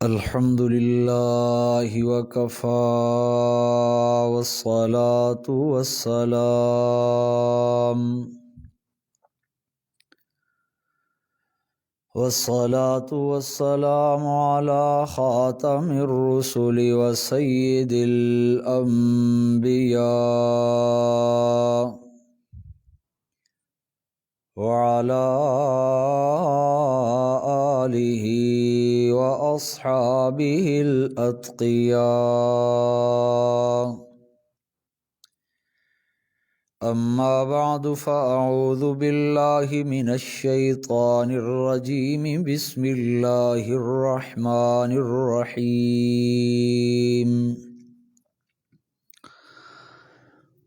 الحمد لله وكفى والصلاة والسلام على خاتم الرسل وسيد الأنبياء وعلى آله وأصحابه الأتقياء. أما بعد فأعوذ بالله من الشيطان الرجيم. بسم الله الرحمن الرحيم.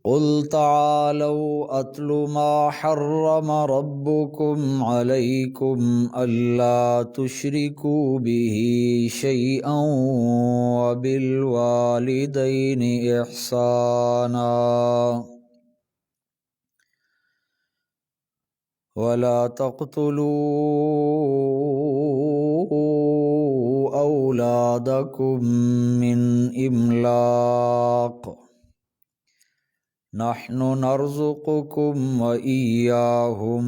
قل تعالوا أتل ما حرم ربكم عليكم ألا تشركوا به شيئا وبالوالدين إحسانا ولا تقتلوا أولادكم من إملاق نحن نرزقكم وإياهم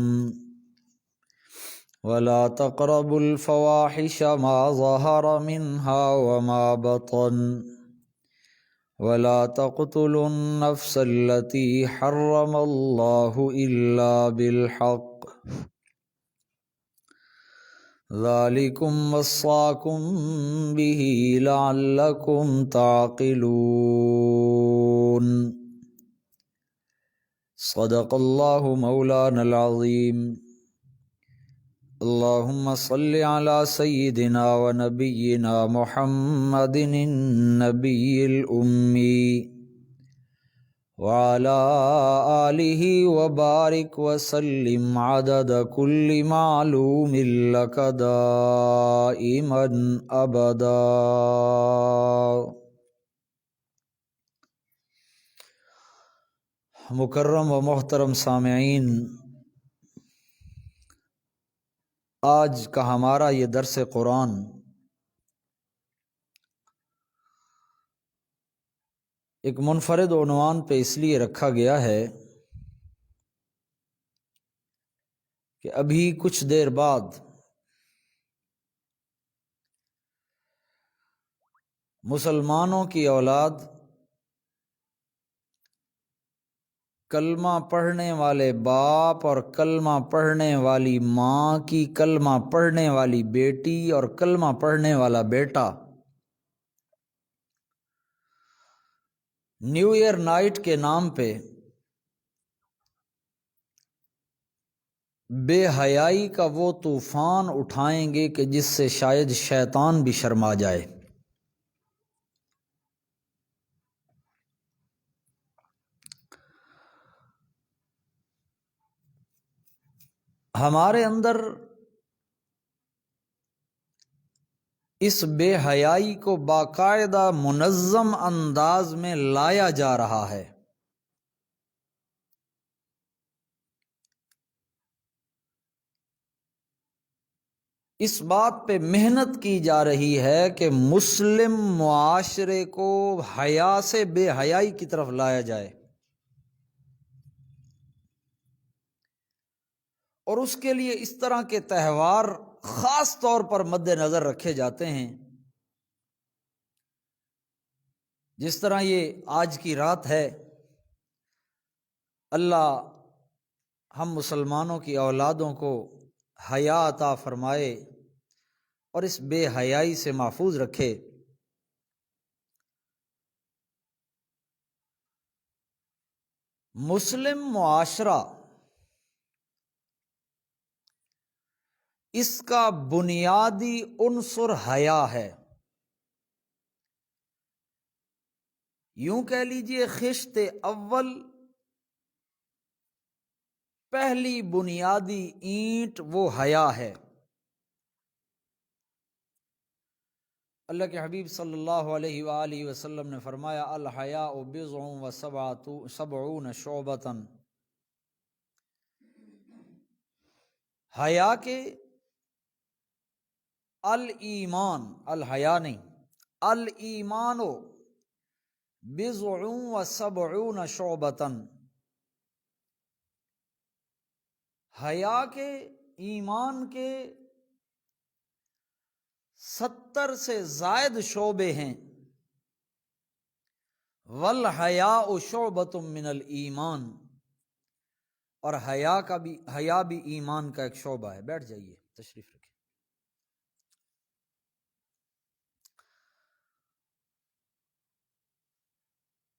ولا تقربوا الفواحش ما ظهر منها وما بطن ولا تقتلوا النفس التي حرم الله إلا بالحق ذلكم وصاكم به لعلكم تعقلون. صدق الله مولانا العظيم. اللهم صل على سيدنا ونبينا محمد النبي الأمي وعلى آله وبارك وسلم عدد كل معلوم لك دائما أبدا. مکرم و محترم سامعین، آج کا ہمارا یہ درس قرآن ایک منفرد عنوان پہ اس لیے رکھا گیا ہے کہ ابھی کچھ دیر بعد مسلمانوں کی اولاد کلمہ پڑھنے والے باپ اور کلمہ پڑھنے والی ماں کی کلمہ پڑھنے والی بیٹی اور کلمہ پڑھنے والا بیٹا نیو ایئر نائٹ کے نام پہ بے حیائی کا وہ طوفان اٹھائیں گے کہ جس سے شاید شیطان بھی شرما جائے۔ ہمارے اندر اس بے حیائی کو باقاعدہ منظم انداز میں لایا جا رہا ہے۔ اس بات پہ محنت کی جا رہی ہے کہ مسلم معاشرے کو حیا سے بے حیائی کی طرف لایا جائے، اور اس کے لیے اس طرح کے تہوار خاص طور پر مد نظر رکھے جاتے ہیں، جس طرح یہ آج کی رات ہے۔ اللہ ہم مسلمانوں کی اولادوں کو حیا عطا فرمائے اور اس بے حیائی سے محفوظ رکھے۔ مسلم معاشرہ اس کا بنیادی عنصر حیا ہے۔ یوں کہہ لیجئے خشت اول، پہلی بنیادی اینٹ وہ حیا ہے۔ اللہ کے حبیب صلی اللہ علیہ وآلہ وسلم نے فرمایا الحیاء بضع و سبعون شعبۃ، حیا کے الایمان، الحیا نہیں، الایمان بضع و سبعون شعبۃ، حیا کے، ایمان کے 70 سے زائد شعبے ہیں، والحیاء شعبۃ من الایمان، اور حیا بھی ایمان کا ایک شعبہ ہے۔ بیٹھ جائیے، تشریف رکھیں۔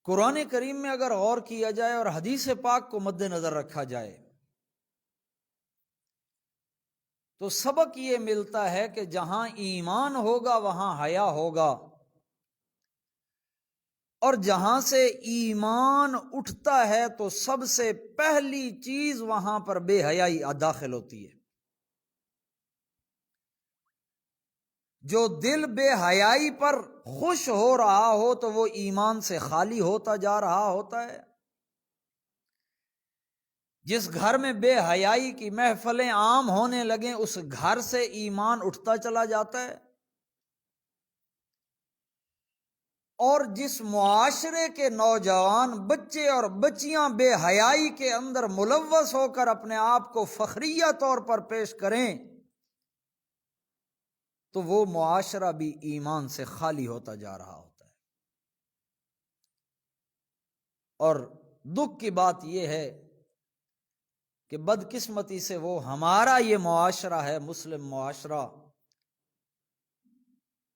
قرآن کریم میں اگر غور کیا جائے اور حدیث پاک کو مد نظر رکھا جائے تو سبق یہ ملتا ہے کہ جہاں ایمان ہوگا وہاں حیا ہوگا، اور جہاں سے ایمان اٹھتا ہے تو سب سے پہلی چیز وہاں پر بے حیائی داخل ہوتی ہے۔ جو دل بے حیائی پر خوش ہو رہا ہو تو وہ ایمان سے خالی ہوتا جا رہا ہوتا ہے۔ جس گھر میں بے حیائی کی محفلیں عام ہونے لگیں اس گھر سے ایمان اٹھتا چلا جاتا ہے، اور جس معاشرے کے نوجوان بچے اور بچیاں بے حیائی کے اندر ملوث ہو کر اپنے آپ کو فخریہ طور پر پیش کریں تو وہ معاشرہ بھی ایمان سے خالی ہوتا جا رہا ہوتا ہے۔ اور دکھ کی بات یہ ہے کہ بدقسمتی سے وہ ہمارا یہ معاشرہ ہے، مسلم معاشرہ،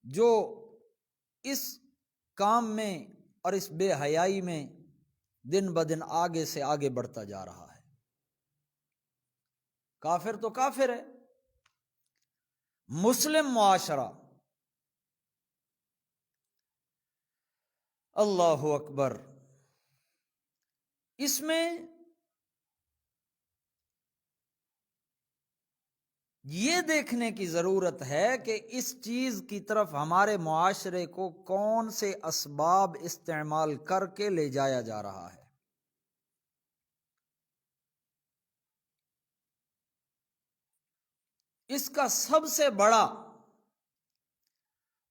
جو اس کام میں اور اس بے حیائی میں دن بدن آگے سے آگے بڑھتا جا رہا ہے۔ کافر تو کافر ہے، مسلم معاشرہ، اللہ اکبر، اس میں یہ دیکھنے کی ضرورت ہے کہ اس چیز کی طرف ہمارے معاشرے کو کون سے اسباب استعمال کر کے لے جایا جا رہا ہے۔ اس کا سب سے بڑا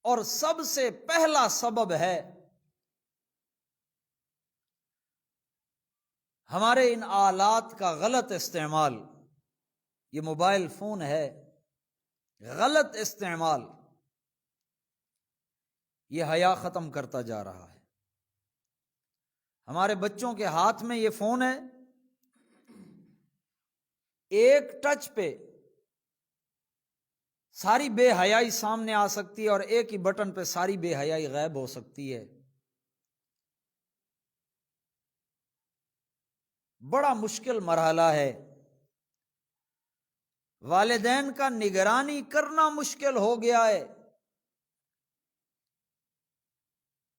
اور سب سے پہلا سبب ہے ہمارے ان آلات کا غلط استعمال۔ یہ موبائل فون ہے، غلط استعمال یہ حیا ختم کرتا جا رہا ہے۔ ہمارے بچوں کے ہاتھ میں یہ فون ہے، ایک ٹچ پہ ساری بے حیائی سامنے آ سکتی ہے، اور ایک ہی بٹن پہ ساری بے حیائی غائب ہو سکتی ہے۔ بڑا مشکل مرحلہ ہے، والدین کا نگرانی کرنا مشکل ہو گیا ہے۔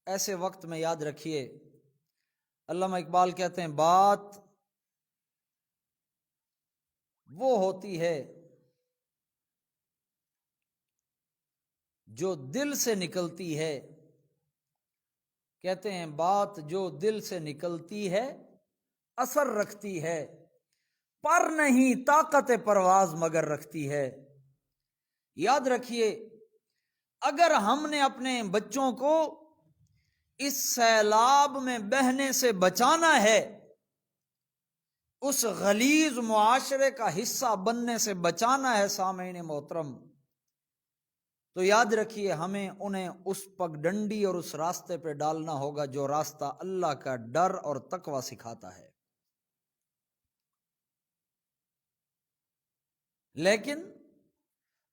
ایسے وقت میں یاد رکھیے، علامہ اقبال کہتے ہیں بات وہ ہوتی ہے جو دل سے نکلتی ہے، کہتے ہیں بات جو دل سے نکلتی ہے اثر رکھتی ہے، پر نہیں طاقت پرواز مگر رکھتی ہے۔ یاد رکھیے، اگر ہم نے اپنے بچوں کو اس سیلاب میں بہنے سے بچانا ہے، اس غلیظ معاشرے کا حصہ بننے سے بچانا ہے، سامعین محترم، تو یاد رکھیے ہمیں انہیں اس پگڈنڈی اور اس راستے پہ ڈالنا ہوگا جو راستہ اللہ کا ڈر اور تقوی سکھاتا ہے۔ لیکن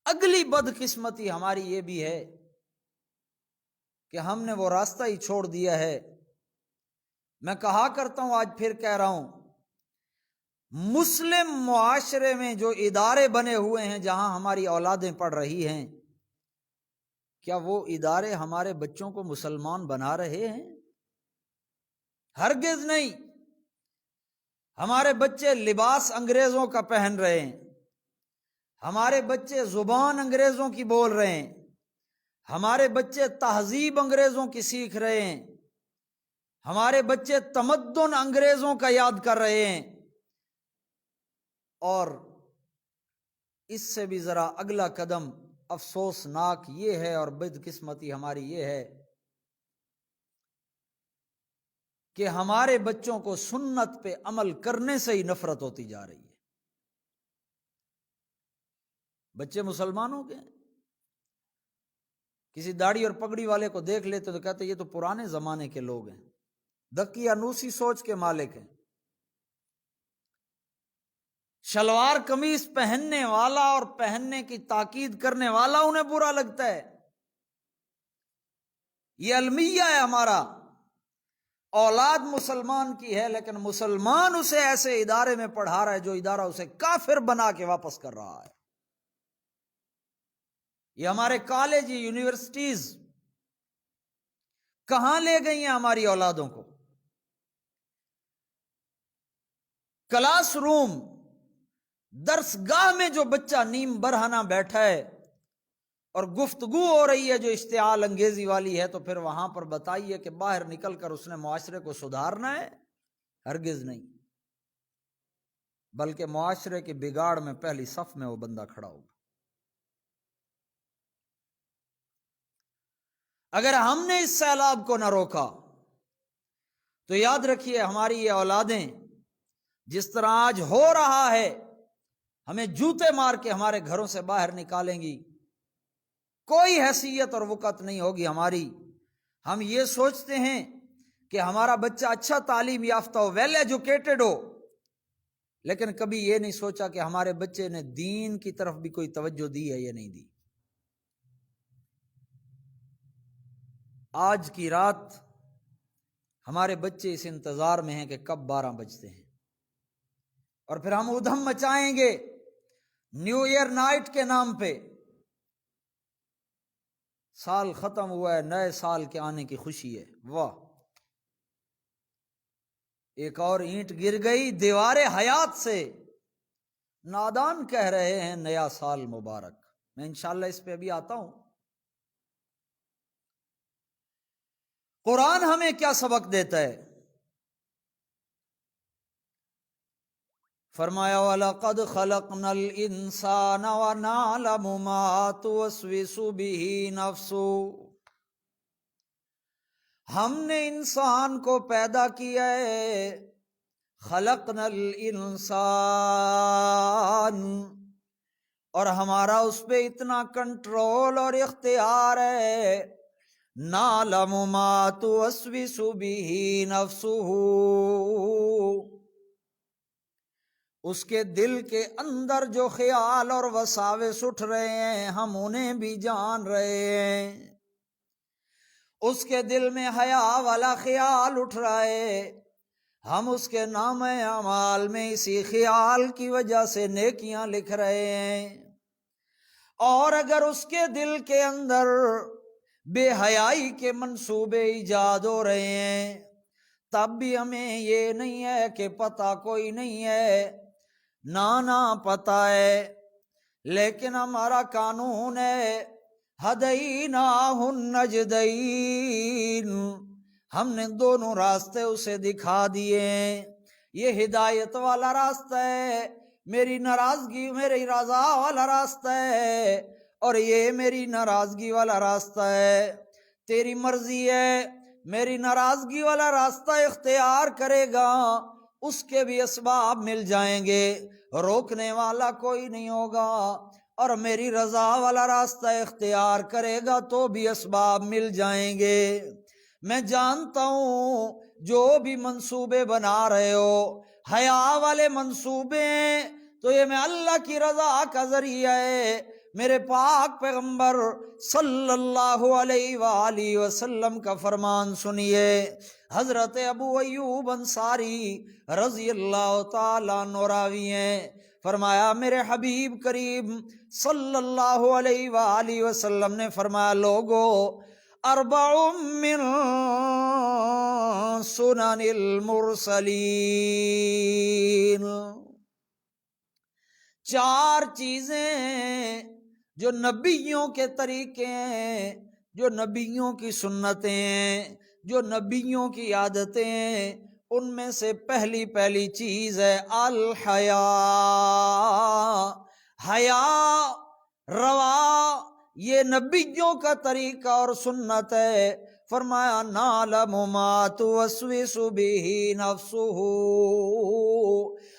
اگلی بدقسمتی ہماری یہ بھی ہے کہ ہم نے وہ راستہ ہی چھوڑ دیا ہے۔ میں کہا کرتا ہوں، آج پھر کہہ رہا ہوں، مسلم معاشرے میں جو ادارے بنے ہوئے ہیں جہاں ہماری اولادیں پڑھ رہی ہیں، کیا وہ ادارے ہمارے بچوں کو مسلمان بنا رہے ہیں؟ ہرگز نہیں۔ ہمارے بچے لباس انگریزوں کا پہن رہے ہیں، ہمارے بچے زبان انگریزوں کی بول رہے ہیں، ہمارے بچے تہذیب انگریزوں کی سیکھ رہے ہیں، ہمارے بچے تمدن انگریزوں کا یاد کر رہے ہیں، اور اس سے بھی ذرا اگلا قدم افسوسناک یہ ہے اور بدقسمتی ہماری یہ ہے کہ ہمارے بچوں کو سنت پہ عمل کرنے سے ہی نفرت ہوتی جا رہی ہے۔ بچے مسلمانوں کے کسی داڑھی اور پگڑی والے کو دیکھ لیتے تو کہتے یہ تو پرانے زمانے کے لوگ ہیں، دکی انوسی سوچ کے مالک ہیں۔ شلوار قمیص پہننے والا اور پہننے کی تاکید کرنے والا انہیں برا لگتا ہے۔ یہ المیہ ہے ہمارا، اولاد مسلمان کی ہے لیکن مسلمان اسے ایسے ادارے میں پڑھا رہا ہے جو ادارہ اسے کافر بنا کے واپس کر رہا ہے۔ یہ ہمارے کالج یونیورسٹیز کہاں لے گئی ہیں ہماری اولادوں کو؟ کلاس روم، درس گاہ میں جو بچہ نیم برہنہ بیٹھا ہے اور گفتگو ہو رہی ہے جو اشتعال انگیزی والی ہے، تو پھر وہاں پر بتائیے کہ باہر نکل کر اس نے معاشرے کو سدھارنا ہے؟ ہرگز نہیں، بلکہ معاشرے کے بگاڑ میں پہلی صف میں وہ بندہ کھڑا ہوگا۔ اگر ہم نے اس سیلاب کو نہ روکا تو یاد رکھیے ہماری یہ اولادیں جس طرح آج ہو رہا ہے ہمیں جوتے مار کے ہمارے گھروں سے باہر نکالیں گی، کوئی حیثیت اور وقت نہیں ہوگی ہماری۔ ہم یہ سوچتے ہیں کہ ہمارا بچہ اچھا تعلیم یافتہ ہو، ویل ایجوکیٹڈ ہو، لیکن کبھی یہ نہیں سوچا کہ ہمارے بچے نے دین کی طرف بھی کوئی توجہ دی ہے یا نہیں دی۔ آج کی رات ہمارے بچے اس انتظار میں ہیں کہ کب 12 بجتے ہیں، اور پھر ہم ادھم مچائیں گے نیو ایئر نائٹ کے نام پہ۔ سال ختم ہوا ہے، نئے سال کے آنے کی خوشی ہے، واہ! ایک اور اینٹ گر گئی دیوار حیات سے، نادان کہہ رہے ہیں نیا سال مبارک۔ میں انشاءاللہ اس پہ ابھی آتا ہوں۔ قرآن ہمیں کیا سبق دیتا ہے؟ فرمایا وَلَقَدْ خَلَقْنَا الْإِنسَانَ وَنَعْلَمُ مَا تُوَسْوِسُ بِهِ نَفْسُهُ۔ ہم نے انسان کو پیدا کیا ہے، خلقنا الانسان، اور ہمارا اس پہ اتنا کنٹرول اور اختیار ہے، نعلم ما توسوس به نفسه، اس کے دل کے اندر جو خیال اور وساوس اٹھ رہے ہیں ہم انہیں بھی جان رہے ہیں۔ اس کے دل میں حیا والا خیال اٹھ رہا ہے، ہم اس کے نام اعمال میں اسی خیال کی وجہ سے نیکیاں لکھ رہے ہیں۔ اور اگر اس کے دل کے اندر بے حیائی کے منصوبے ایجاد ہو رہے ہیں تب بھی ہمیں یہ نہیں ہے کہ پتہ کوئی نہیں ہے، نانا پتہ ہے، لیکن ہمارا قانون ہے ہدیناہ النجدین، ہم نے دونوں راستے اسے دکھا دیے ہیں۔ یہ ہدایت والا راستہ ہے، میری ناراضگی میری رضا والا راستہ ہے، اور یہ میری ناراضگی والا راستہ ہے۔ تیری مرضی ہے میری ناراضگی والا راستہ اختیار کرے گا اس کے بھی اسباب مل جائیں گے، روکنے والا کوئی نہیں ہوگا، اور میری رضا والا راستہ اختیار کرے گا تو بھی اسباب مل جائیں گے۔ میں جانتا ہوں جو بھی منصوبے بنا رہے ہو حیا والے منصوبے ہیں، تو یہ میں اللہ کی رضا کا ذریعہ ہے۔ میرے پاک پیغمبر صلی اللہ علیہ وآلہ وسلم کا فرمان سنیے، حضرت ابو ایوب انصاری رضی اللہ تعالیٰ عنہ راوی ہیں، فرمایا میرے حبیب کریم صلی اللہ علیہ وآلہ وسلم نے فرمایا لوگو اربع من سنن المرسلین، 4 چیزیں جو نبیوں کے طریقے ہیں، جو نبیوں کی سنتیں ہیں، جو نبیوں کی عادتیں ہیں، ان میں سے پہلی چیز ہے الحیا، حیا روا یہ نبیوں کا طریقہ اور سنت ہے۔ فرمایا نعلم ما توسوس به نفسہ،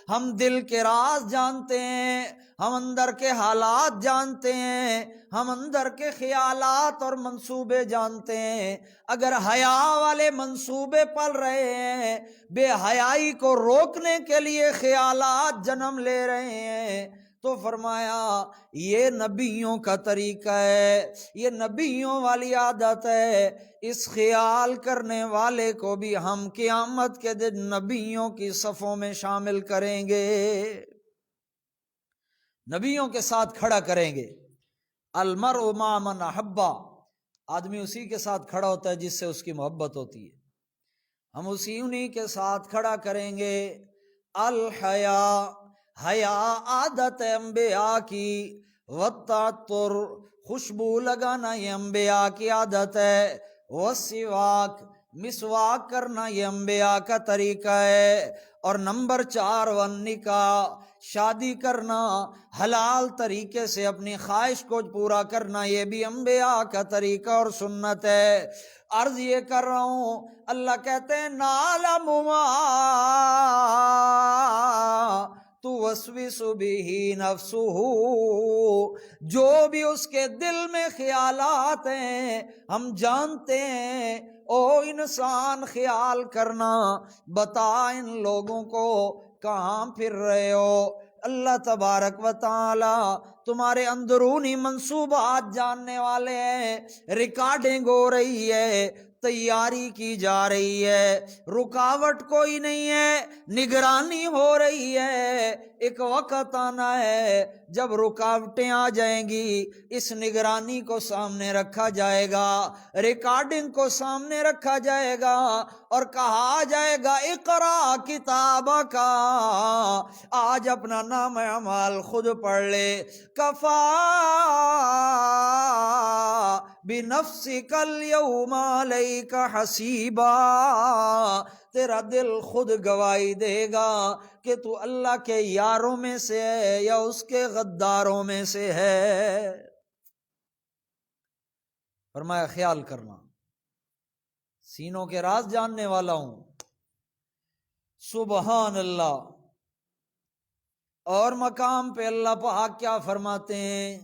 ہم دل کے راز جانتے ہیں، ہم اندر کے حالات جانتے ہیں، ہم اندر کے خیالات اور منصوبے جانتے ہیں۔ اگر حیا والے منصوبے پل رہے ہیں، بے حیائی کو روکنے کے لیے خیالات جنم لے رہے ہیں، تو فرمایا یہ نبیوں کا طریقہ ہے، یہ نبیوں والی عادت ہے۔ اس خیال کرنے والے کو بھی ہم قیامت کے دن نبیوں کی صفوں میں شامل کریں گے، نبیوں کے ساتھ کھڑا کریں گے۔ المرء مع من احب، آدمی اسی کے ساتھ کھڑا ہوتا ہے جس سے اس کی محبت ہوتی ہے، ہم انہی کے ساتھ کھڑا کریں گے۔ الحیا، حیا عادت ہے انبیاء کی، والتعطر، خوشبو لگانا یہ انبیاء کی عادت ہے، والسواک، مسواک کرنا یہ انبیاء کا طریقہ ہے۔ اور نمبر 4 والنکاح، شادی کرنا، حلال طریقے سے اپنی خواہش کو پورا کرنا یہ بھی انبیاء کا طریقہ اور سنت ہے۔ عرض یہ کر رہا ہوں، اللہ کہتے ہیں نعلم ما توسوس به نفسہ، جو بھی اس کے دل میں خیالات ہیں ہم جانتے ہیں۔ او انسان خیال کرنا، بتا ان لوگوں کو کہاں پھر رہے ہو۔ اللہ تبارک و تعالی تمہارے اندرونی منصوبات جاننے والے ہیں، ریکارڈنگ ہو رہی ہے، تیاری کی جا رہی ہے، رکاوٹ کوئی نہیں ہے، نگرانی ہو رہی ہے۔ ایک وقت آنا ہے جب رکاوٹیں آ جائیں گی، اس نگرانی کو سامنے رکھا جائے گا، ریکارڈنگ کو سامنے رکھا جائے گا اور کہا جائے گا اقرا کتابہ کا، آج اپنا نام اعمال خود پڑھ لے۔ کفا بنفسک اليوم علیک حسیبا، تیرا دل خود گواہی دے گا کہ تو اللہ کے یاروں میں سے ہے یا اس کے غداروں میں سے ہے۔ فرمایا خیال کرنا، سینوں کے راز جاننے والا ہوں۔ سبحان اللہ۔ اور مقام پہ اللہ پاک کیا فرماتے ہیں؟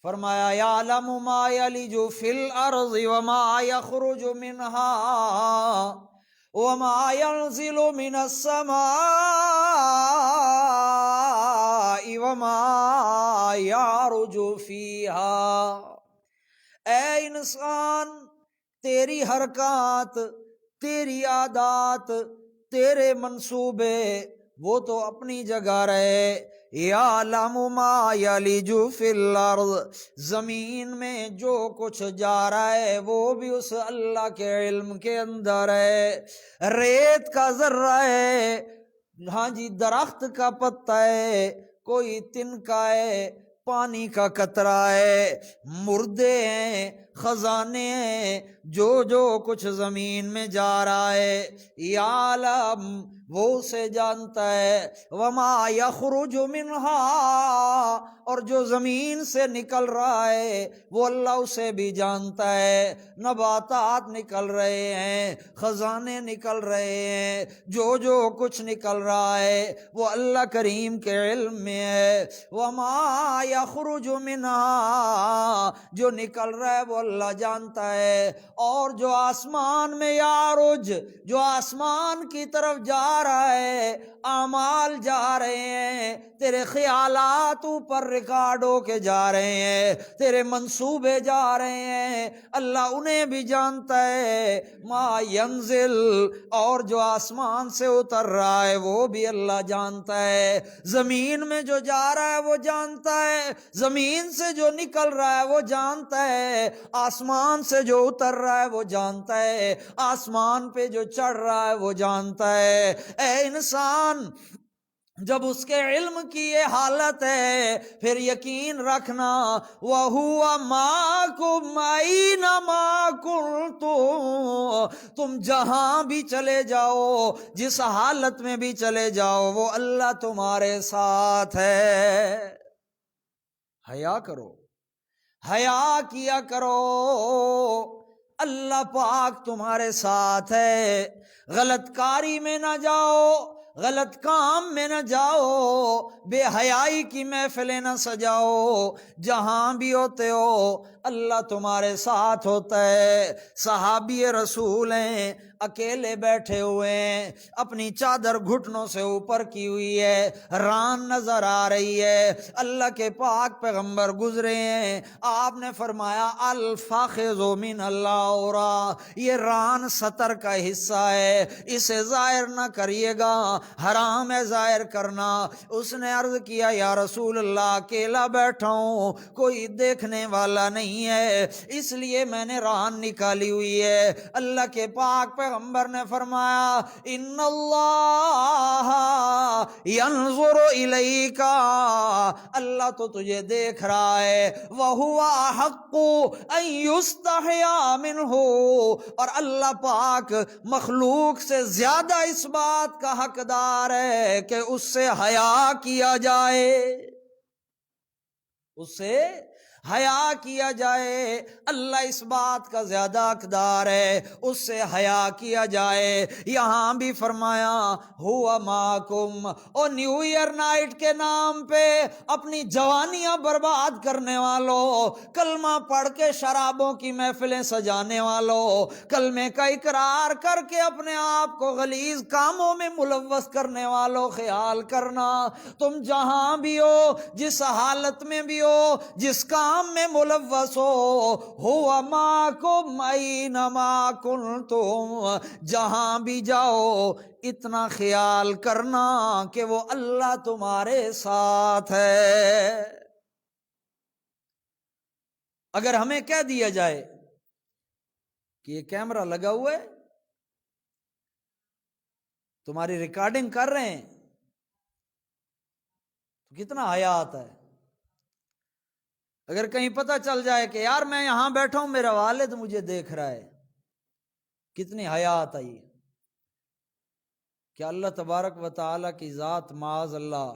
فرمایا یعلم ما یلج فی الارض وما یخرج منها وما ينزل من السماء وما يعرج فيها۔ اے انسان، تیری حرکات، تیری عادات، تیرے منصوبے وہ تو اپنی جگہ رہے۔ یعلم ما یلج فی الارض، زمین میں جو کچھ جا رہا ہے وہ بھی اس اللہ کے علم کے اندر ہے۔ ریت کا ذرہ ہے، ہاں جی، درخت کا پتا ہے، کوئی تنکا ہے، پانی کا قطرہ ہے، مردے ہیں، خزانے ہیں، جو کچھ زمین میں جا رہا ہے، یعلم، وہ اسے جانتا ہے۔ وما یخرج منہا، اور جو زمین سے نکل رہا ہے وہ اللہ اسے بھی جانتا ہے۔ نباتات نکل رہے ہیں، خزانے نکل رہے ہیں، جو کچھ نکل رہا ہے وہ اللہ کریم کے علم میں ہے۔ وما یخرج منہا، جو نکل رہا ہے وہ اللہ جانتا ہے۔ اور جو آسمان میں یارج، جو آسمان کی طرف جا رہا ہے، اعمال جا رہے ہیں، تیرے خیالات اوپر ریکارڈ ہو کے جا رہے ہیں، تیرے منصوبے جا رہے ہیں، اللہ انہیں بھی جانتا ہے۔ ما ینزل، اور جو آسمان سے اتر رہا ہے وہ بھی اللہ جانتا ہے۔ زمین میں جو جا رہا ہے وہ جانتا ہے، زمین سے جو نکل رہا ہے وہ جانتا ہے، آسمان سے جو اتر رہا ہے وہ جانتا ہے، آسمان پہ جو چڑھ رہا ہے وہ جانتا ہے۔ اے انسان، جب اس کے علم کی یہ حالت ہے پھر یقین رکھنا، وَهُوَ مَعَكُمْ أَيْنَمَا كُنتُمْ، تم جہاں بھی چلے جاؤ، جس حالت میں بھی چلے جاؤ، وہ اللہ تمہارے ساتھ ہے۔ حیا کرو، حیا کیا کرو، اللہ پاک تمہارے ساتھ ہے، غلط کاری میں نہ جاؤ، غلط کام میں نہ جاؤ، بے حیائی کی محفلیں نہ سجاؤ، جہاں بھی ہوتے ہو اللہ تمہارے ساتھ ہوتا ہے۔ صحابی رسول ہیں، اکیلے بیٹھے ہوئے ہیں، اپنی چادر گھٹنوں سے اوپر کی ہوئی ہے، ران نظر آ رہی ہے، اللہ کے پاک پیغمبر گزرے ہیں، آپ نے فرمایا الفاخذ من اللہ، یہ ران سطر کا حصہ ہے، اسے ظاہر نہ کریے گا، حرام ہے ظاہر کرنا۔ اس نے عرض کیا یا رسول اللہ اکیلا بیٹھا ہوں، کوئی دیکھنے والا نہیں ہے، اس لیے میں نے ران نکالی ہوئی ہے۔ اللہ کے پاک پیغمبر نے فرمایا ان اللہ ینظر الیک، اللہ تو تجھے دیکھ رہا ہے، وہو احق ان یستحیا منہ، اور اللہ پاک مخلوق سے زیادہ اس بات کا حقدار ہے کہ اس سے حیا کیا جائے، اس سے حیا کیا جائے، اللہ اس بات کا زیادہ حقدار ہے اس سے حیا کیا جائے۔ یہاں بھی فرمایا ہوا معکم، اور نیو ایئر نائٹ کے نام پہ اپنی جوانیاں برباد کرنے والوں، کلمہ پڑھ کے شرابوں کی محفلیں سجانے والوں، کلمے کا اقرار کر کے اپنے آپ کو غلیظ کاموں میں ملوث کرنے والوں، خیال کرنا تم جہاں بھی ہو، جس حالت میں بھی ہو، جس کام میں ملوث ہو معکم اینما کنتم، جہاں بھی جاؤ اتنا خیال کرنا کہ وہ اللہ تمہارے ساتھ ہے۔ اگر ہمیں کہہ دیا جائے کہ یہ کیمرہ لگا ہوا ہے، تمہاری ریکارڈنگ کر رہے ہیں، تو کتنا حیا آتا ہے۔ اگر کہیں پتہ چل جائے کہ یار میں یہاں بیٹھا ہوں، میرا والد مجھے دیکھ رہا ہے، کتنی حیا آئی۔ کہ اللہ تبارک و تعالیٰ کی ذات معاذ اللہ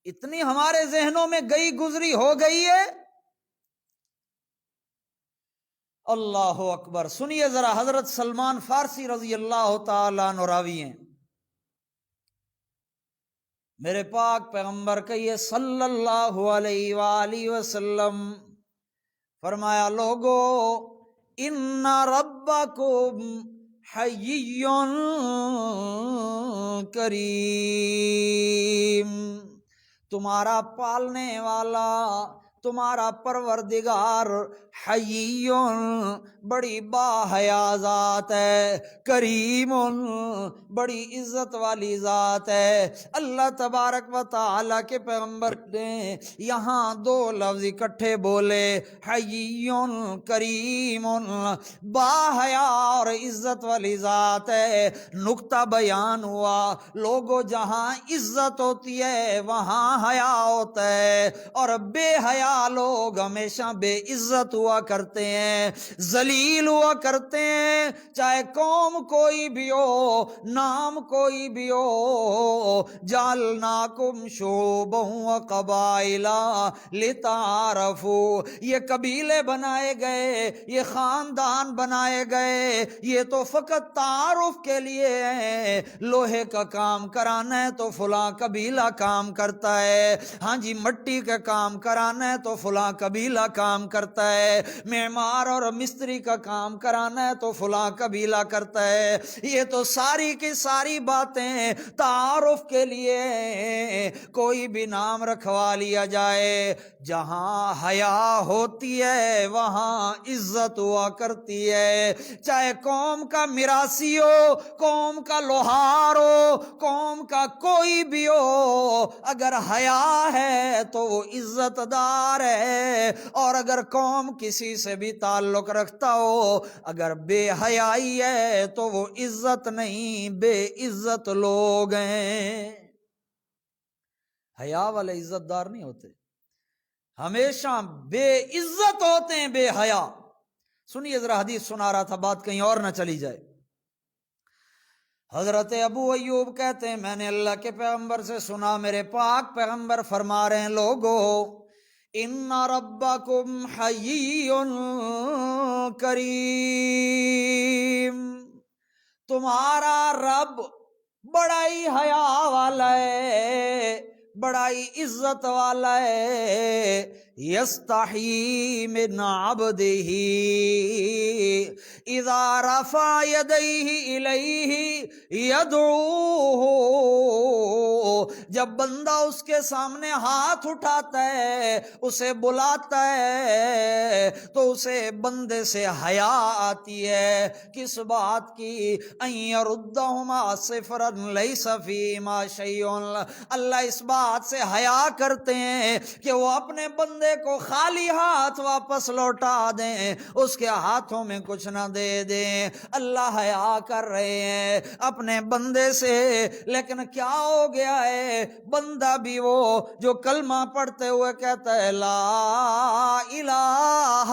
اتنی ہمارے ذہنوں میں گئی گزری ہو گئی ہے۔ اللہ اکبر۔ سنیے ذرا، حضرت سلمان فارسی رضی اللہ تعالیٰ عنہ راوی ہیں، میرے پاک پیغمبر کہیے صلی اللہ علیہ وآلہ وسلم، فرمایا لوگو ان ربکم حی کریم، تمہارا پالنے والا، تمہارا پروردگار حی، بڑی باحیا ذات ہے، کریم، بڑی عزت والی ذات ہے۔ اللہ تبارک و تعالیٰ کے پیغمبر نے یہاں دو لفظ اکٹھے بولے، حی کریم، باحیا اور عزت والی ذات ہے۔ نقطہ بیان ہوا، لوگوں جہاں عزت ہوتی ہے وہاں حیا ہوتا ہے، اور بے حیا لوگ ہمیشہ بے عزت ہوا کرتے ہیں، ذلیل ہوا کرتے ہیں، چاہے قوم کوئی بھی ہو، نام کوئی بھی ہو۔ جعلناکم شعوبا وقبائل لتعارفوا، یہ قبیلے بنائے گئے، یہ خاندان بنائے گئے، یہ تو فقط تعارف کے لیے ہیں۔ لوہے کا کام کرانا ہے تو فلاں قبیلہ کام کرتا ہے، ہاں جی، مٹی کا کام کرانا ہے تو فلاں قبیلہ کام کرتا ہے، معمار اور مستری کا کام کرانا ہے تو فلاں قبیلہ کرتا ہے۔ یہ تو ساری کی ساری باتیں تعارف کے لیے، کوئی بھی نام رکھوا لیا جائے۔ جہاں حیا ہوتی ہے وہاں عزت ہوا کرتی ہے، چاہے قوم کا میراثی ہو، قوم کا لوہار ہو، قوم کا کوئی بھی ہو، اگر حیا ہے تو وہ عزت دار ہے، اور اگر قوم کسی سے بھی تعلق رکھتا ہو اگر بے حیائی ہے تو وہ عزت نہیں، بے عزت لوگ ہیں۔ حیا والے عزت دار نہیں ہوتے، ہمیشہ بے عزت ہوتے ہیں، بے حیا۔ سنیے ذرا، حدیث سنا رہا تھا، بات کہیں اور نہ چلی جائے۔ حضرت ابو ایوب کہتے ہیں میں نے اللہ کے پیغمبر سے سنا، میرے پاک پیغمبر فرما رہے ہیں لوگو ان ربکم حی کریم، تمہارا رب بڑا ہی حیا والا ہے، بڑا ہی عزت والا ہے۔ یستحی من عبدہ اذا رفع یدیہ الیہ یدعوہ، جب بندہ اس کے سامنے ہاتھ اٹھاتا ہے، اسے بلاتا ہے، تو اسے بندے سے حیا آتی ہے۔ کس بات کی؟ ان یردہما صفرا لیس فیہما شیء، اللہ اس بات سے حیا کرتے ہیں کہ وہ اپنے بندے کو خالی ہاتھ واپس لوٹا دیں، اس کے ہاتھوں میں کچھ نہ دے دیں۔ اللہ حیا کر رہے ہیں اپنے بندے سے، لیکن کیا ہو گیا ہے؟ بندہ بھی وہ جو کلمہ پڑھتے ہوئے کہتا ہے لا الہ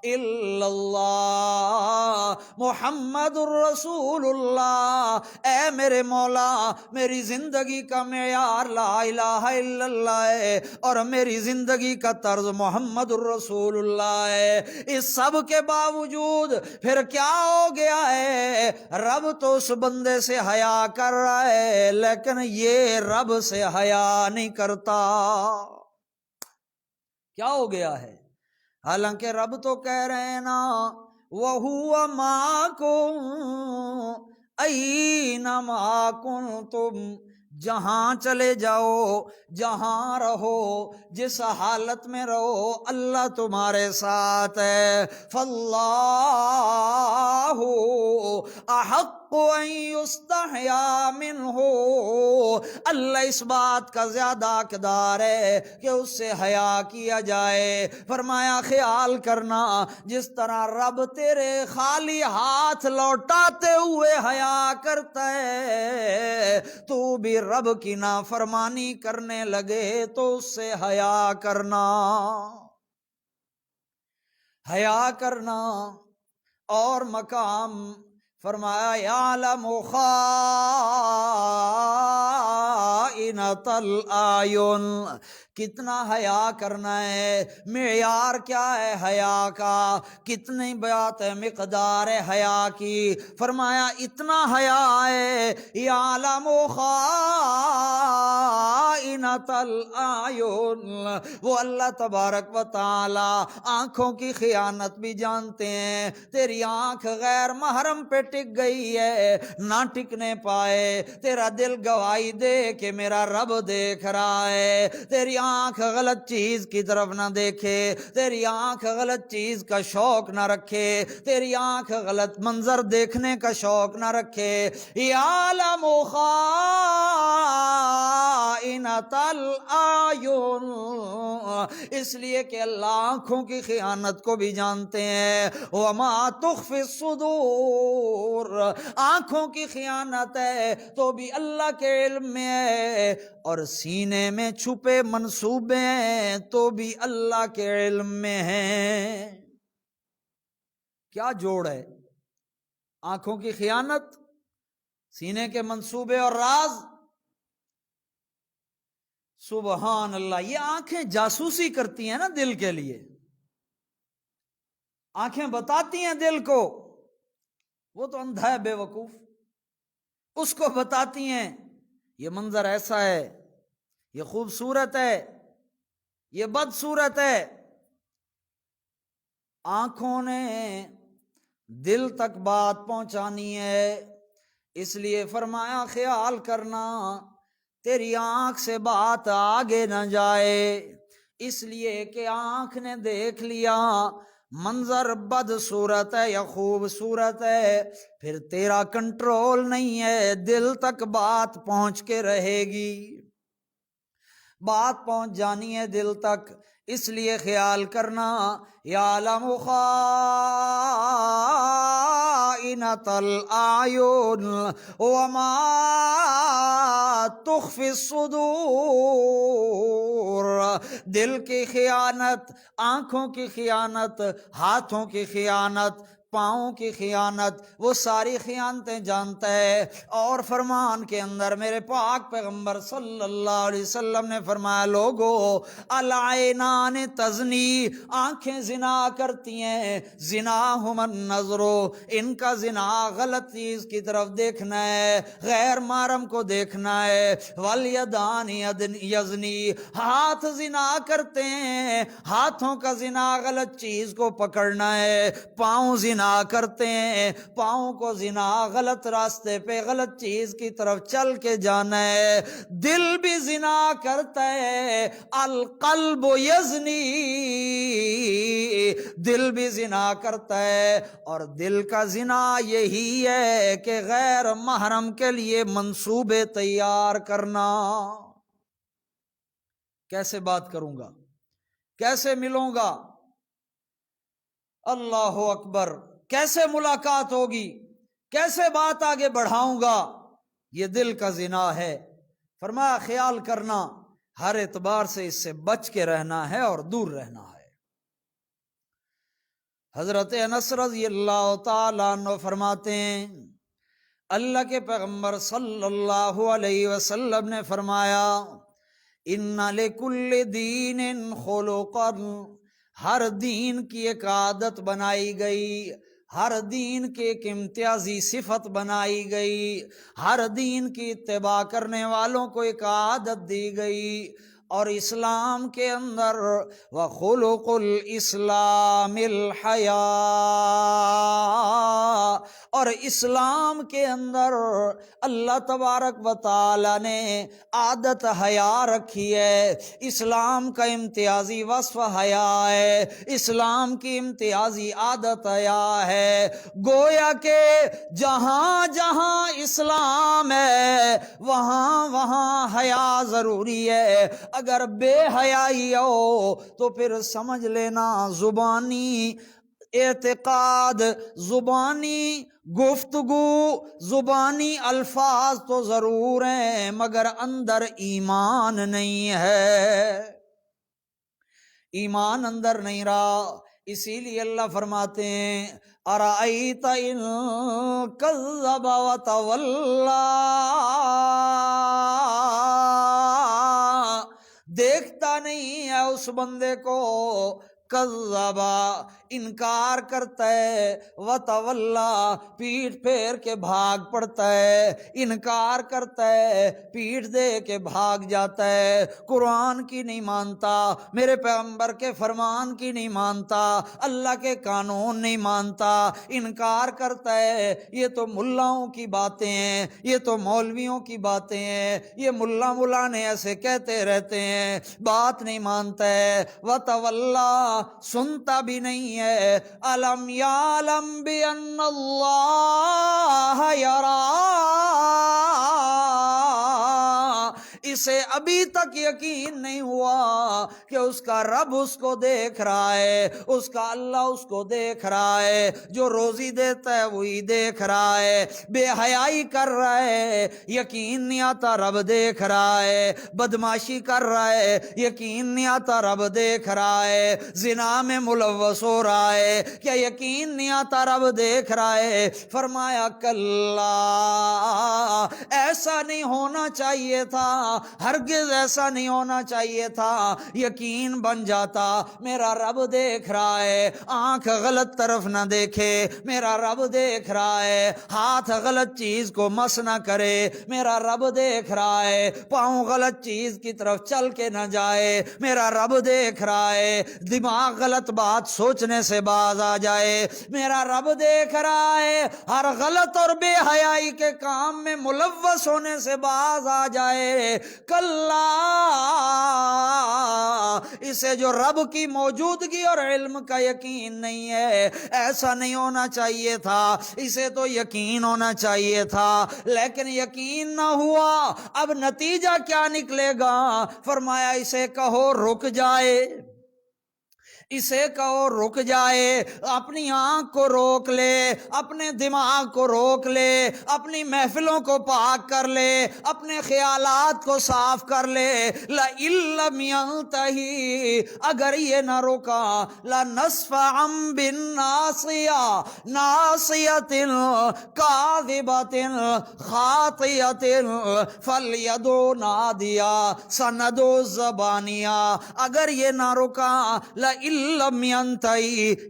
الا اللہ محمد الرسول اللہ، اے میرے مولا میری زندگی کا معیار لا الہ الا اللہ ہے، اور میری زندگی کا طرز محمد الرسول اللہ ہے۔ اس سب کے باوجود پھر کیا ہو گیا ہے؟ رب تو اس بندے سے حیا کر رہا ہے، لیکن یہ رب سے حیا نہیں کرتا۔ کیا ہو گیا ہے؟ حالانکہ رب تو کہہ رہے ہیں نا وَهُوَ مَعَكُمْ أَيْنَمَا كُنْتُمْ، جہاں چلے جاؤ، جہاں رہو، جس حالت میں رہو، اللہ تمہارے ساتھ ہے۔ فَاللَّهُ أَحَقُّ أَن يُسْتَحْيَا مِنْهُ، اللہ اس بات کا زیادہ حقدار ہے کہ اس سے حیا کیا جائے۔ فرمایا خیال کرنا جس طرح رب تیرے خالی ہاتھ لوٹاتے ہوئے حیا کرتا ہے، تو بھی رب کی نافرمانی کرنے لگے تو اس سے حیا کرنا، حیا کرنا۔ اور مقام فرمایا یعلم خائنۃ الاعین، کتنا حیا کرنا ہے، معیار کیا ہے حیا کا، کتنی بات ہے مقدار ہے حیا کی۔ فرمایا اتنا حیا ہے یعلم خائنۃ الاعین، وہ اللہ تبارک و تعالی آنکھوں کی خیانت بھی جانتے ہیں۔ تیری آنکھ غیر محرم پہ ٹک گئی ہے، نہ ٹکنے پائے، تیرا دل گواہی دے کہ میرا رب دیکھ رہا ہے۔ تیری آنکھ غلط چیز کی طرف نہ دیکھے، تیری آنکھ غلط چیز کا شوق نہ رکھے، تیری آنکھ غلط منظر دیکھنے کا شوق نہ رکھے۔ یعلم خائنۃ الاعین، اس لیے کہ اللہ آنکھوں کی خیانت کو بھی جانتے ہیں۔ وما تخفی الصدور، آنکھوں کی خیانت ہے تو بھی اللہ کے علم میں ہے، اور سینے میں چھپے منصوبے ہیں تو بھی اللہ کے علم میں ہیں۔ کیا جوڑ ہے؟ آنکھوں کی خیانت، سینے کے منصوبے اور راز۔ سبحان اللہ، یہ آنکھیں جاسوسی کرتی ہیں نا دل کے لیے، آنکھیں بتاتی ہیں دل کو، وہ تو اندھا ہے بے وقوف، اس کو بتاتی ہیں یہ منظر ایسا ہے، یہ خوبصورت ہے، یہ بدصورت ہے۔ آنکھوں نے دل تک بات پہنچانی ہے، اس لیے فرمایا خیال کرنا تیری آنکھ سے بات آگے نہ جائے، اس لیے کہ آنکھ نے دیکھ لیا منظر بدصورت ہے یا خوبصورت ہے، پھر تیرا کنٹرول نہیں ہے، دل تک بات پہنچ کے رہے گی، بات پہنچ جانی ہے دل تک۔ اس لیے خیال کرنا یعلم خائنۃ الاعین وما تخفی الصدور، دل کی خیانت، آنکھوں کی خیانت، ہاتھوں کی خیانت، پاؤں کی خیانت، وہ ساری خیانتیں جانتا ہے۔ اور فرمان کے اندر میرے پاک پیغمبر صلی اللہ علیہ وسلم نے فرمایا، لوگو العینان تزنی، آنکھیں زنا کرتی ہیں، زناہم النظر، ان کا زنا غلط چیز کی طرف دیکھنا ہے، غیر محرم کو دیکھنا ہے۔ والیدان یزنی، ہاتھ زنا کرتے ہیں، ہاتھوں کا زنا غلط چیز کو پکڑنا ہے۔ پاؤں زنا کرتے ہیں، پاؤں کو زنا غلط راستے پہ غلط چیز کی طرف چل کے جانا ہے۔ دل بھی زنا کرتا ہے، القلب یزنی، دل بھی زنا کرتا ہے، اور دل کا زنا یہی ہے کہ غیر محرم کے لیے منصوبے تیار کرنا۔ کیسے بات کروں گا، کیسے ملوں گا، اللہ اکبر، کیسے ملاقات ہوگی، کیسے بات آگے بڑھاؤں گا، یہ دل کا زنا ہے۔ فرمایا خیال کرنا، ہر اعتبار سے اس سے بچ کے رہنا ہے اور دور رہنا ہے۔ حضرت انس رضی اللہ تعالیٰ عنہ فرماتے ہیں، اللہ کے پیغمبر صلی اللہ علیہ وسلم نے فرمایا، ان لکل دین خلقا، ہر دین کی ایک عادت بنائی گئی، ہر دین کی ایک امتیازی صفت بنائی گئی، ہر دین کی اتباع کرنے والوں کو ایک عادت دی گئی۔ اور اسلام کے اندر وَخُلُقُ الْإِسْلَامِ الْحَيَاءُ، اور اسلام کے اندر اللہ تبارک و تعالی نے عادت حیا رکھی ہے۔ اسلام کا امتیازی وصف حیا ہے، اسلام کی امتیازی عادت حیا ہے۔ گویا کہ جہاں جہاں اسلام ہے وہاں وہاں حیا ضروری ہے۔ اگر بے حیائی ہو تو پھر سمجھ لینا زبانی اعتقاد، زبانی گفتگو، زبانی الفاظ تو ضرور ہیں مگر اندر ایمان نہیں ہے، ایمان اندر نہیں رہا۔ اسی لیے اللہ فرماتے ہیں ارأیت ان کذب وتولی، دیکھتا نہیں ہے اس بندے کو، کذبا انکار کرتا ہے، وتولی پیٹھ پھیر کے بھاگ پڑتا ہے، انکار کرتا ہے، پیٹھ دے کے بھاگ جاتا ہے، قرآن کی نہیں مانتا، میرے پیغمبر کے فرمان کی نہیں مانتا، اللہ کے قانون نہیں مانتا، انکار کرتا ہے۔ یہ تو ملاؤں کی باتیں ہیں، یہ تو مولویوں کی باتیں ہیں، یہ ملانے ایسے کہتے رہتے ہیں، بات نہیں مانتا ہے۔ وتولی سنتا بھی نہیں ہے۔ الم یعلم بان اللہ یری، اسے ابھی تک یقین نہیں ہوا کہ اس کا رب اس کو دیکھ رہا ہے، اس کا اللہ اس کو دیکھ رہا ہے، جو روزی دیتا ہے وہی دیکھ رہا ہے۔ بے حیائی کر رہا ہے، یقین نہیں آتا رب دیکھ رہا ہے۔ بدماشی کر رہا ہے، یقین نہیں آتا رب دیکھ رہا ہے۔ زنا میں ملوث ہو رہا ہے، کیا یقین نہیں آتا رب دیکھ رہا ہے؟ فرمایا کلا، ایسا نہیں ہونا چاہیے تھا، ہرگز ایسا نہیں ہونا چاہیے تھا۔ یقین بن جاتا میرا رب دیکھ رہا ہے، آنکھ غلط طرف نہ دیکھے، میرا رب دیکھ رہا ہے، ہاتھ غلط چیز کو مس نہ کرے، میرا رب دیکھ رہا ہے، پاؤں غلط چیز کی طرف چل کے نہ جائے، میرا رب دیکھ رہا ہے، دماغ غلط بات سوچنے سے باز آ جائے، میرا رب دیکھ رہا ہے، ہر غلط اور بے حیائی کے کام میں ملوث ہونے سے باز آ جائے۔ کلا، اسے جو رب کی موجودگی اور علم کا یقین نہیں ہے، ایسا نہیں ہونا چاہیے تھا، اسے تو یقین ہونا چاہیے تھا، لیکن یقین نہ ہوا۔ اب نتیجہ کیا نکلے گا؟ فرمایا اسے کہو رک جائے، اسے کہو رک جائے، اپنی آنکھ کو روک لے، اپنے دماغ کو روک لے، اپنی محفلوں کو پاک کر لے، اپنے خیالات کو صاف کر لے۔ لَإِن لَّمْ يَنْتَهِ، اگر یہ نہ روکا، لَنَصْفَعًا بِالنَّاصِيَةِ نَاصِيَةٍ كَاذِبَةٍ خَاطِئَةٍ فَلْيَدْعُ نَادِيَهُ سَنَدْعُ الزَّبَانِيَةَ، اگر یہ نہ روکا، لَإِن لَّمْ يَنْتَهِ،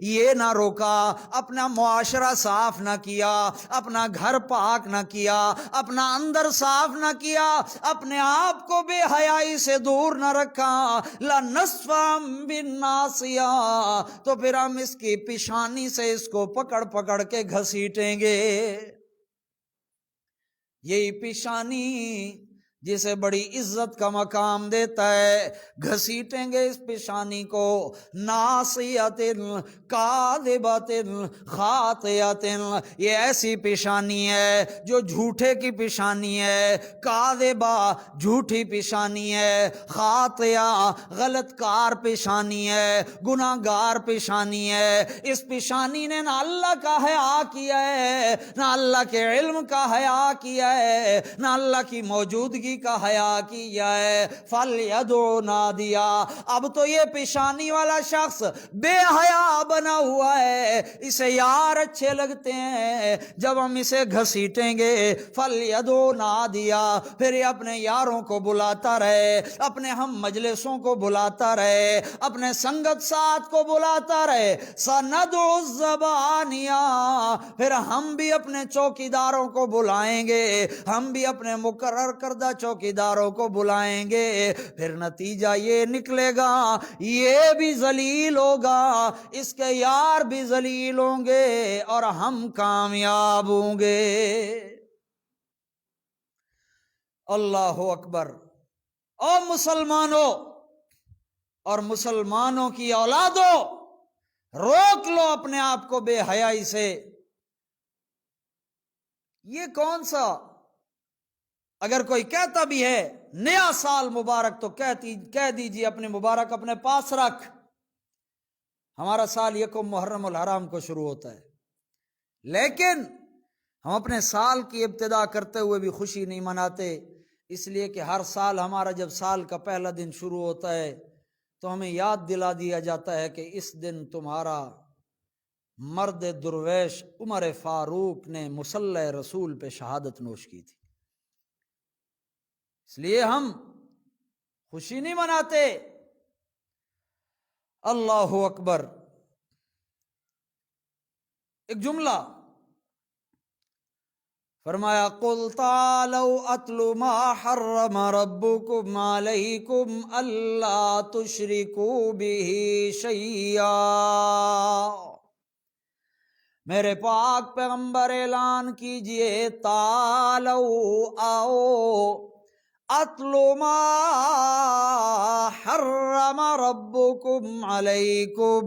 یہ نہ روکا، اپنا معاشرہ صاف نہ کیا، اپنا گھر پاک نہ کیا، اپنا اندر صاف نہ کیا، اپنے آپ کو بے حیائی سے دور نہ رکھا، لَنَصْفًا بِالنَّاصِيَةِ، تو پھر ہم اس کی پیشانی سے اس کو پکڑ پکڑ کے گھسیٹیں گے۔ یہی پیشانی جسے بڑی عزت کا مقام دیتا ہے، گھسیٹیں گے اس پیشانی کو۔ ناصیۃ کاذبۃ خاطئۃ، یہ ایسی پیشانی ہے جو جھوٹے کی پیشانی ہے، کاذبہ جھوٹی پیشانی ہے، خاطئہ غلط کار پیشانی ہے، گناہ گار پیشانی ہے۔ اس پیشانی نے نہ اللہ کا حیا کیا ہے، نہ اللہ کے علم کا حیا کیا ہے، نہ اللہ کی موجودگی کا حیا کیا ہے۔ فَلْيَدْعُ نَادِيَهُ، اب تو یہ پیشانی والا شخص بے حیا بنا ہوا ہے، اسے یار اچھے لگتے ہیں جب ہم اسے گھسیٹیں گے۔ فَلْيَدْعُ نَادِيَهُ، پھر یہ اپنے یاروں کو بلاتا رہے، اپنے ہم مجلسوں کو بلاتا رہے، اپنے سنگت ساتھ کو بلاتا رہے۔ سَنَدْعُ الزَّبَانِيَةَ، پھر ہم بھی اپنے چوکیداروں کو بلائیں گے، ہم بھی اپنے مقرر کردہ چوکیداروں کو بلائیں گے۔ پھر نتیجہ یہ نکلے گا، یہ بھی ذلیل ہوگا، اس کے یار بھی ذلیل ہوں گے، اور ہم کامیاب ہوں گے۔ اللہ اکبر۔ او مسلمانوں اور مسلمانوں کی اولادوں، روک لو اپنے آپ کو بے حیائی سے۔ یہ کون سا، اگر کوئی کہتا بھی ہے نیا سال مبارک تو کہہ دیجیے اپنے مبارک اپنے پاس رکھ۔ ہمارا سال یکم محرم الحرام کو شروع ہوتا ہے، لیکن ہم اپنے سال کی ابتدا کرتے ہوئے بھی خوشی نہیں مناتے، اس لیے کہ ہر سال ہمارا جب سال کا پہلا دن شروع ہوتا ہے تو ہمیں یاد دلا دیا جاتا ہے کہ اس دن تمہارا مرد درویش عمر فاروق نے مصلی رسول پہ شہادت نوش کی تھی، اس لیے ہم خوشی نہیں مناتے۔ اللہ اکبر۔ ایک جملہ فرمایا، قُلْ تَعَالَوْا أَتْلُ مَا حَرَّمَ رَبُّكُمْ عَلَيْكُمْ أَلَّا تُشْرِكُوا بِهِ شَيْئًا، میرے پاک پیغمبر اعلان کیجئے، تعالوا آؤ، اتلو ما حرم ربکم علیکم،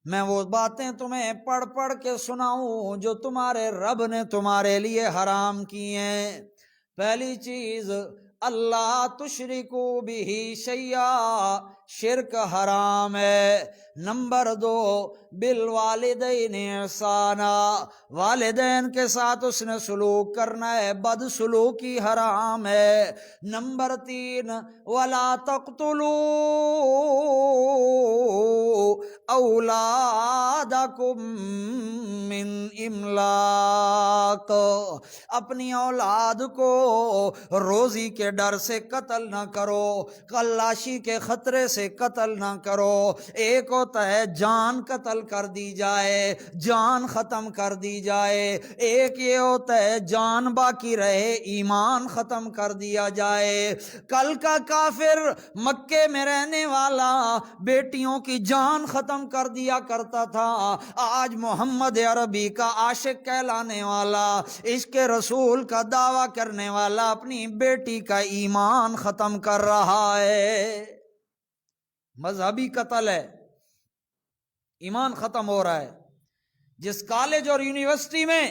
میں وہ باتیں تمہیں پڑھ پڑھ کے سناؤں جو تمہارے رب نے تمہارے لیے حرام کی ہیں۔ پہلی چیز، اللہ تشرکو بہ شیئا، شرک حرام ہے۔ نمبر 2، بالوالدین احسانا، والدین کے ساتھ اس نے سلوک کرنا ہے، بد سلوکی حرام ہے۔ نمبر 3، ولا تقتلوا اولادکم من املاق، اپنی اولاد کو روزی کے ڈر سے قتل نہ کرو، کلاشی کے خطرے سے قتل نہ کرو۔ ایک ہوتا ہے جان قتل کر دی جائے، جان ختم کر دی جائے، ایک یہ ہوتا ہے جان باقی رہے، ایمان ختم کر دیا جائے۔ کل کا کافر مکے میں رہنے والا بیٹیوں کی جان ختم کر دیا کرتا تھا، آج محمد عربی کا عاشق کہلانے والا، عشق رسول کا دعویٰ کرنے والا اپنی بیٹی کا ایمان ختم کر رہا ہے۔ مذہبی قتل ہے، ایمان ختم ہو رہا ہے۔ جس کالج اور یونیورسٹی میں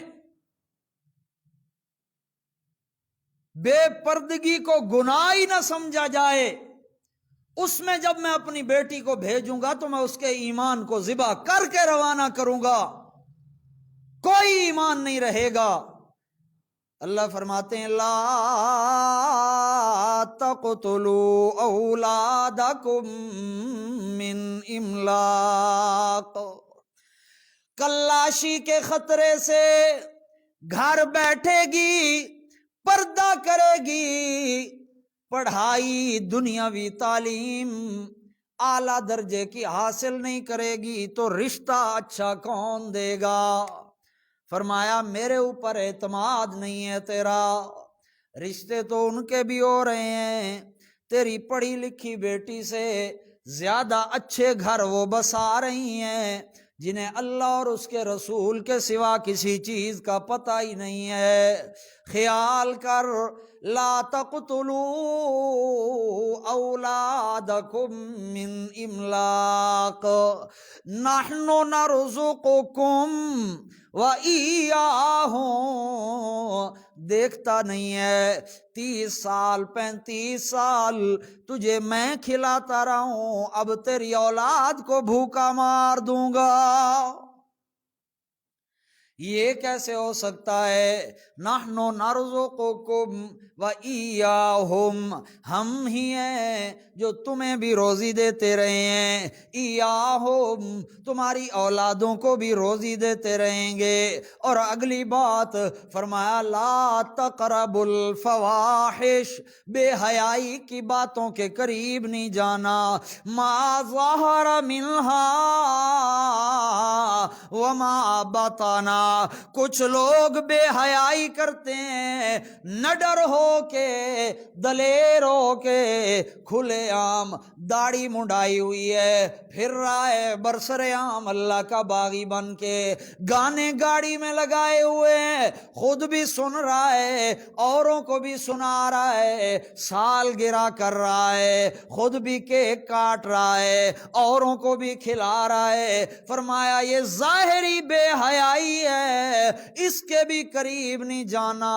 بے پردگی کو گناہ ہی نہ سمجھا جائے، اس میں جب میں اپنی بیٹی کو بھیجوں گا تو میں اس کے ایمان کو ذبح کر کے روانہ کروں گا، کوئی ایمان نہیں رہے گا۔ اللہ فرماتے ہیں لا تقتلوا اولادکم من املاق، کلاشی کے خطرے سے گھر بیٹھے گی، پردہ کرے گی، پڑھائی دنیاوی تعلیم اعلی درجے کی حاصل نہیں کرے گی تو رشتہ اچھا کون دے گا؟ فرمایا میرے اوپر اعتماد نہیں ہے تیرا، رشتے تو ان کے بھی ہو رہے ہیں، تیری پڑھی لکھی بیٹی سے زیادہ اچھے گھر وہ بسا رہی ہیں جنہیں اللہ اور اس کے رسول کے سوا کسی چیز کا پتہ ہی نہیں ہے۔ خیال کر، لا تقتلوا اولادکم من املاق نحن نرزقکم وَإِيَّاهُمْ، دیکھتا نہیں ہے 30 سال 35 سال تجھے میں کھلاتا رہا ہوں، اب تیری اولاد کو بھوکا مار دوں گا؟ یہ کیسے ہو سکتا ہے؟ نحن نرزقکم وَإِيَّاهُمْ، ہم ہی ہیں جو تمہیں بھی روزی دیتے رہے ہیں، ایاہم، تمہاری اولادوں کو بھی روزی دیتے رہیں گے۔ اور اگلی بات فرمایا لا تقربوا الفواحش، بے حیائی کی باتوں کے قریب نہیں جانا، ما ظہر منہا وما بطنا، کچھ لوگ بے حیائی کرتے ہیں، نڈر ہو کے، دلیر ہو کے، کھلے عام داڑھی منڈائی ہوئی ہے، پھر رہا ہے برسر عام اللہ کا باغی بن کے، گانے گاڑی میں لگائے ہوئے ہیں، خود بھی سن رہا ہے، اوروں کو بھی سنا رہا ہے، سال گرا کر رہا ہے، خود بھی کیک کاٹ رہا ہے، اوروں کو بھی کھلا رہا ہے۔ فرمایا یہ ظاہری بے حیائی ہے، اس کے بھی قریب نہیں جانا،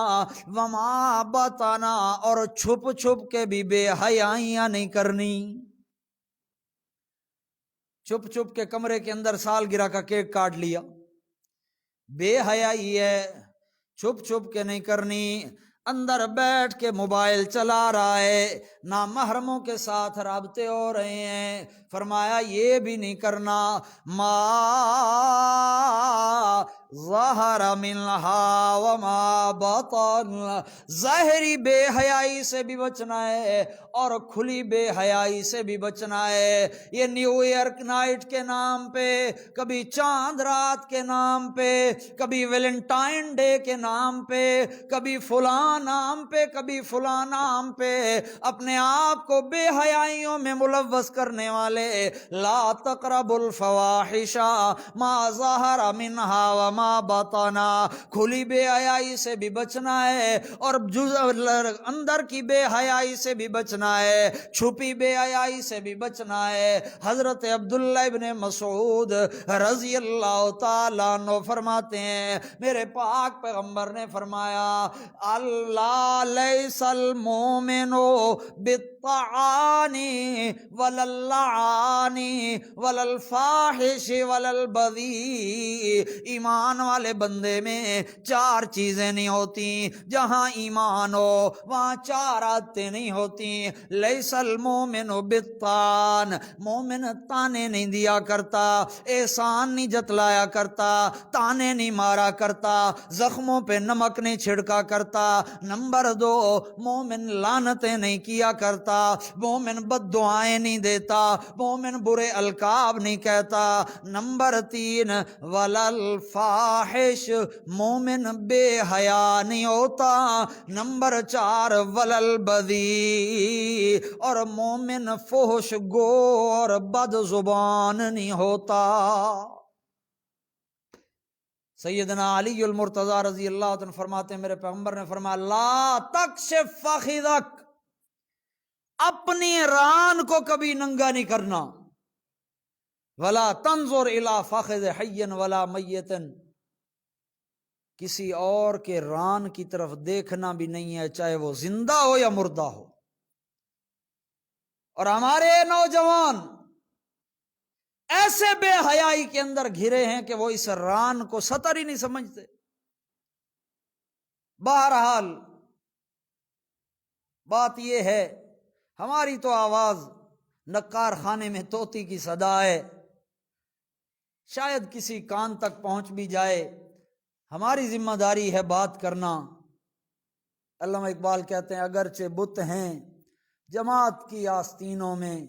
وما بطنا، اور چھپ چھپ کے بھی بے حیائیاں نہیں کرنی۔ چھپ چھپ کے کمرے کے اندر سالگرہ کا کیک کاٹ لیا، بے حیائی ہے، چھپ چھپ کے نہیں کرنی۔ اندر بیٹھ کے موبائل چلا رہا ہے، نامحرموں کے ساتھ رابطے ہو رہے ہیں، فرمایا یہ بھی نہیں کرنا، ما ظہر منہا وما بطن، ظاہری بے حیائی سے بھی بچنا ہے اور کھلی بے حیائی سے بھی بچنا ہے۔ یہ نیو ایئر نائٹ کے نام پہ، کبھی چاند رات کے نام پہ، کبھی ویلنٹائن ڈے کے نام پہ، کبھی فلاں نام پہ، کبھی فلاں نام پہ اپنے آپ کو بے حیائیوں میں ملوث کرنے والے، لا تقربوا الفواحش ما ظہر منہا وما بطنا، کھلی بے حیائی سے بھی بچنا ہے اور اندر کی بے حیائی سے بھی بچنا ہے، چھپی بے حیائی سے بھی بچنا ہے۔ حضرت عبداللہ ابن مسعود رضی اللہ تعالیٰ عنہ فرماتے ہیں میرے پاک پیغمبر نے فرمایا اللہ لیس المومن بالطعان ولا اللعان ولا الفاحش ولا البذیء، ایمان والے بندے میں 4 چیزیں نہیں ہوتی، جہاں ایمان ہو وہاں 4 عادتیں نہیں ہوتی۔ لیس المومن بالطعان، مومن تانے نہیں دیا کرتا، احسان نہیں جتلایا کرتا، تانے نہیں مارا کرتا، زخموں پہ نمک نہیں چھڑکا کرتا۔ نمبر 2، مومن لعنتیں نہیں کیا کرتا، مومن بد دعائیں نہیں دیتا، مومن برے القاب نہیں کہتا۔ نمبر 3، ولل فاحش، مومن بے حیا نہیں ہوتا۔ نمبر 4، ولل بذی، اور مومن فحش گو اور بد زبان نہیں ہوتا۔ سیدنا علی المرتضی رضی اللہ عنہ فرماتے ہیں میرے پیغمبر نے فرمایا لا تکشف فخذک، اپنی ران کو کبھی ننگا نہیں کرنا، ولا تنظر الی فخذ حی ولا میت، کسی اور کے ران کی طرف دیکھنا بھی نہیں ہے، چاہے وہ زندہ ہو یا مردہ ہو۔ اور ہمارے نوجوان ایسے بے حیائی کے اندر گھرے ہیں کہ وہ اس ران کو سطر ہی نہیں سمجھتے۔ بہرحال بات یہ ہے، ہماری تو آواز نقار خانے میں طوطی کی صدا ہے، شاید کسی کان تک پہنچ بھی جائے، ہماری ذمہ داری ہے بات کرنا۔ علامہ اقبال کہتے ہیں اگرچہ بت ہیں جماعت کی آستینوں میں،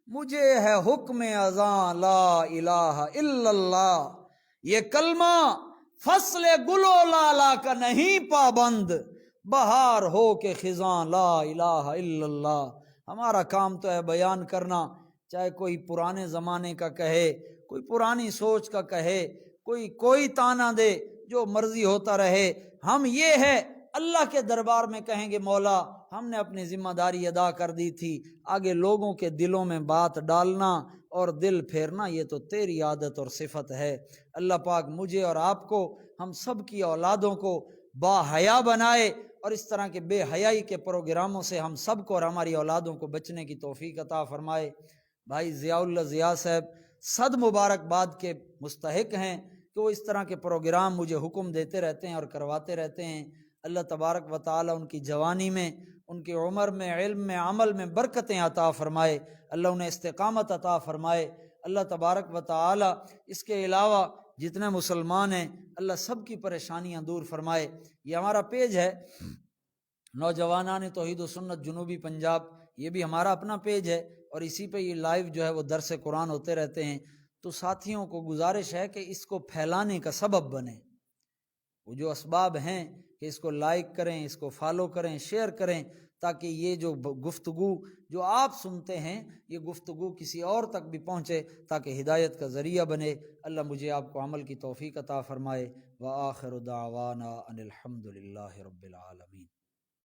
مجھے ہے حکم اذاں لا الہ الا اللہ، یہ کلمہ فصل گل و لالا کا نہیں پابند، بہار ہو کے خزاں لا الہ الا اللہ۔ ہمارا کام تو ہے بیان کرنا، چاہے کوئی پرانے زمانے کا کہے، کوئی پرانی سوچ کا کہے، کوئی تانا دے، جو مرضی ہوتا رہے، ہم یہ ہے اللہ کے دربار میں کہیں گے مولا ہم نے اپنی ذمہ داری ادا کر دی تھی، آگے لوگوں کے دلوں میں بات ڈالنا اور دل پھیرنا یہ تو تیری عادت اور صفت ہے۔ اللہ پاک مجھے اور آپ کو، ہم سب کی اولادوں کو با حیا بنائے، اور اس طرح کے بے حیائی کے پروگراموں سے ہم سب کو اور ہماری اولادوں کو بچنے کی توفیق عطا فرمائے۔ بھائی ضیاء اللہ ضیاء صاحب صد مبارکباد کے مستحق ہیں کہ وہ اس طرح کے پروگرام مجھے حکم دیتے رہتے ہیں اور کرواتے رہتے ہیں۔ اللہ تبارک و تعالی ان کی جوانی میں، ان کی عمر میں، علم میں، عمل میں برکتیں عطا فرمائے، اللہ انہیں استقامت عطا فرمائے۔ اللہ تبارک و تعالی اس کے علاوہ جتنے مسلمان ہیں اللہ سب کی پریشانیاں دور فرمائے۔ یہ ہمارا پیج ہے نوجوانان توحید و سنت جنوبی پنجاب، یہ بھی ہمارا اپنا پیج ہے، اور اسی پہ یہ لائیو جو ہے وہ درس قرآن ہوتے رہتے ہیں۔ تو ساتھیوں کو گزارش ہے کہ اس کو پھیلانے کا سبب بنے، وہ جو اسباب ہیں کہ اس کو لائک کریں، اس کو فالو کریں، شیئر کریں، تاکہ یہ جو گفتگو جو آپ سنتے ہیں یہ گفتگو کسی اور تک بھی پہنچے، تاکہ ہدایت کا ذریعہ بنے۔ اللہ مجھے آپ کو عمل کی توفیق عطا فرمائے۔ وآخر دعوانا ان الحمد للہ رب العالمین۔